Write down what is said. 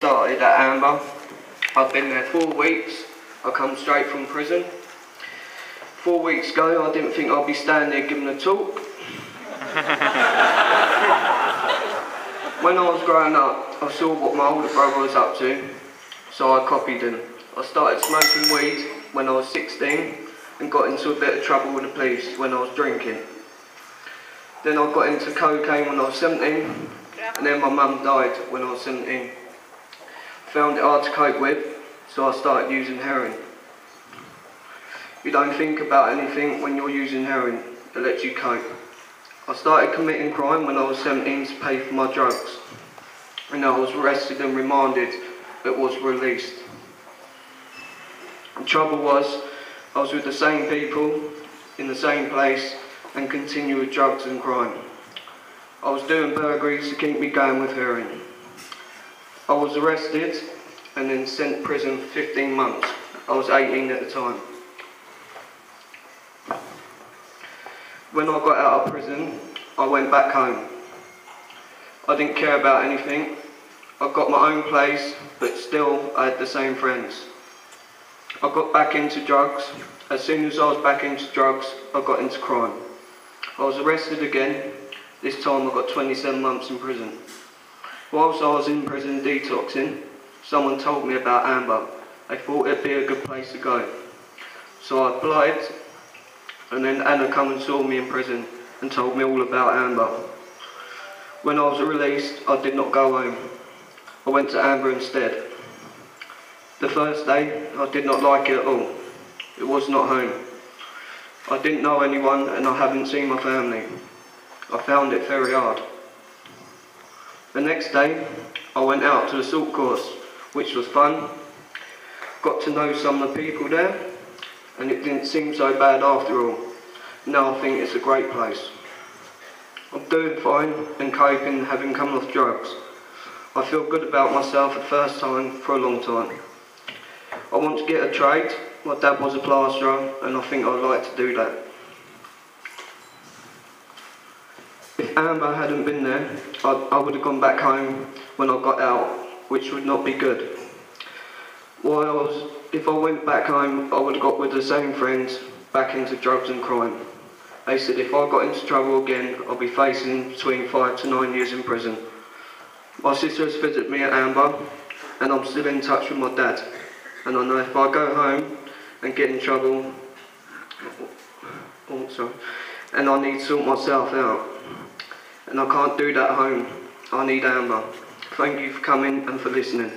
started at Amber. I've been there 4 weeks. I come straight from prison. 4 weeks ago, I didn't think I'd be standing there giving a talk. When I was growing up, I saw what my older brother was up to, so I copied him. I started smoking weed when I was 16 and got into a bit of trouble with the police when I was drinking. Then I got into cocaine when I was 17, and then my mum died when I was 17. Found it hard to cope with, so I started using heroin. You don't think about anything when you're using heroin, it lets you cope. I started committing crime when I was 17 to pay for my drugs, and I was arrested and remanded, but was released. The trouble was, I was with the same people, in the same place, and continue with drugs and crime. I was doing burglaries to keep me going with heroin. I was arrested and then sent to prison for 15 months. I was 18 at the time. When I got out of prison, I went back home. I didn't care about anything. I got my own place, but still I had the same friends. I got back into drugs. As soon as I was back into drugs, I got into crime. I was arrested again. This time I got 27 months in prison. Whilst I was in prison detoxing, someone told me about Amber. They thought it'd be a good place to go. So I applied, and then Anna come and saw me in prison and told me all about Amber. When I was released, I did not go home. I went to Amber instead. The first day, I did not like it at all. It was not home. I didn't know anyone and I haven't seen my family. I found it very hard. The next day, I went out to the salt course, which was fun. Got to know some of the people there, and it didn't seem so bad after all. Now I think it's a great place. I'm doing fine and coping, having come off drugs. I feel good about myself for the first time for a long time. I want to get a trade. My dad was a plasterer and I think I'd like to do that. If Amber hadn't been there, I would have gone back home when I got out, which would not be good. If I went back home, I would have got with the same friends back into drugs and crime. They said if I got into trouble again, I'll be facing between 5 to 9 years in prison. My sister has visited me at Amber, and I'm still in touch with my dad. And I know if I go home and get in trouble, and I need to sort myself out, and I can't do that at home, I need Amber. Thank you for coming and for listening.